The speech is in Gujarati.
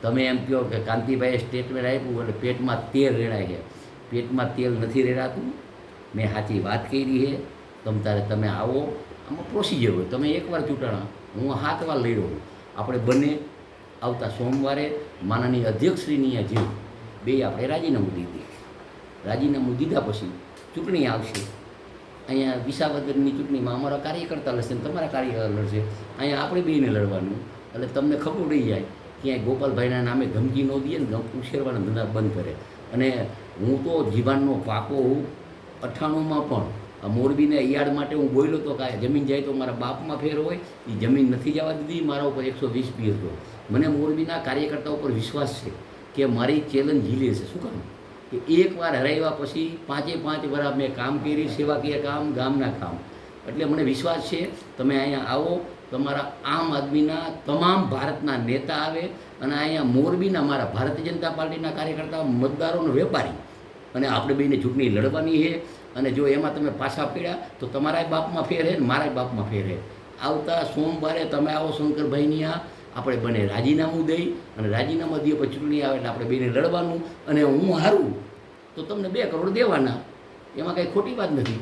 તમે એમ કહો કે કાંતિભાઈએ સ્ટેટમેન્ટ આપ્યું એટલે પેટમાં તેલ રેડાય છે. પેટમાં તેલ નથી રેડાતું. મેં સાચી વાત કરી છે. તમે આવો. આમાં પ્રોસિજર હોય. તમે એકવાર ચૂંટાણા, હું 7 વાર લડ્યો છું. આપણે બંને આવતા સોમવારે માનનીય અધ્યક્ષશ્રીની જેમ બે આપણે રાજીનામું દીધી. રાજીનામું દીધા પછી ચૂંટણી આવશે. અહીંયા વિસાવદરની ચૂંટણીમાં અમારા કાર્યકર્તા લડશે ને તમારા કાર્યકર્તા લડશે. અહીંયા આપણે બેને લડવાનું. એટલે તમને ખબર પડી જાય ક્યાંય ગોપાલભાઈના નામે ધમકી ન દઈએ ને ઉછેરવાના ધંધા બંધ કરે. અને હું તો જીવાનનો પાકો હું. 98માં પણ આ મોરબીને યાર્ડ માટે હું બોલ્યો તો કે જમીન જાય તો મારા બાપમાં ફેર હોય. એ જમીન નથી જવા દીધી. મારા ઉપર 120 પી હતો. મને મોરબીના કાર્યકર્તા ઉપર વિશ્વાસ છે કે મારી ચેલેન્જ ઝીલે છે. શું કામ કે એકવાર હરાવ્યા પછી 5 વર્ષ મેં કામ કરી, સેવાકીય કામ, ગામના કામ. એટલે મને વિશ્વાસ છે તમે અહીંયા આવો. તમારા આમ આદમીના તમામ ભારતના નેતા આવે અને અહીંયા મોરબીના મારા ભારતીય જનતા પાર્ટીના કાર્યકર્તા, મતદારોનો વેપારી, અને આપણે બેને ચૂંટણી લડવાની છે. અને જો એમાં તમે પાછા પડ્યા તો તમારા બાપમાં ફેર છે ને મારા બાપમાં ફેર છે. આવતા સોમવારે તમે આવો શંકરભાઈની આપણે બને રાજીનામું દઈ અને રાજીનામા દઈએ પછી ચૂંટણી આવે એટલે આપણે બેને લડવાનું. અને હું હારું તો તમને 2 કરોડ દેવાના. એમાં કંઈ ખોટી વાત નથી.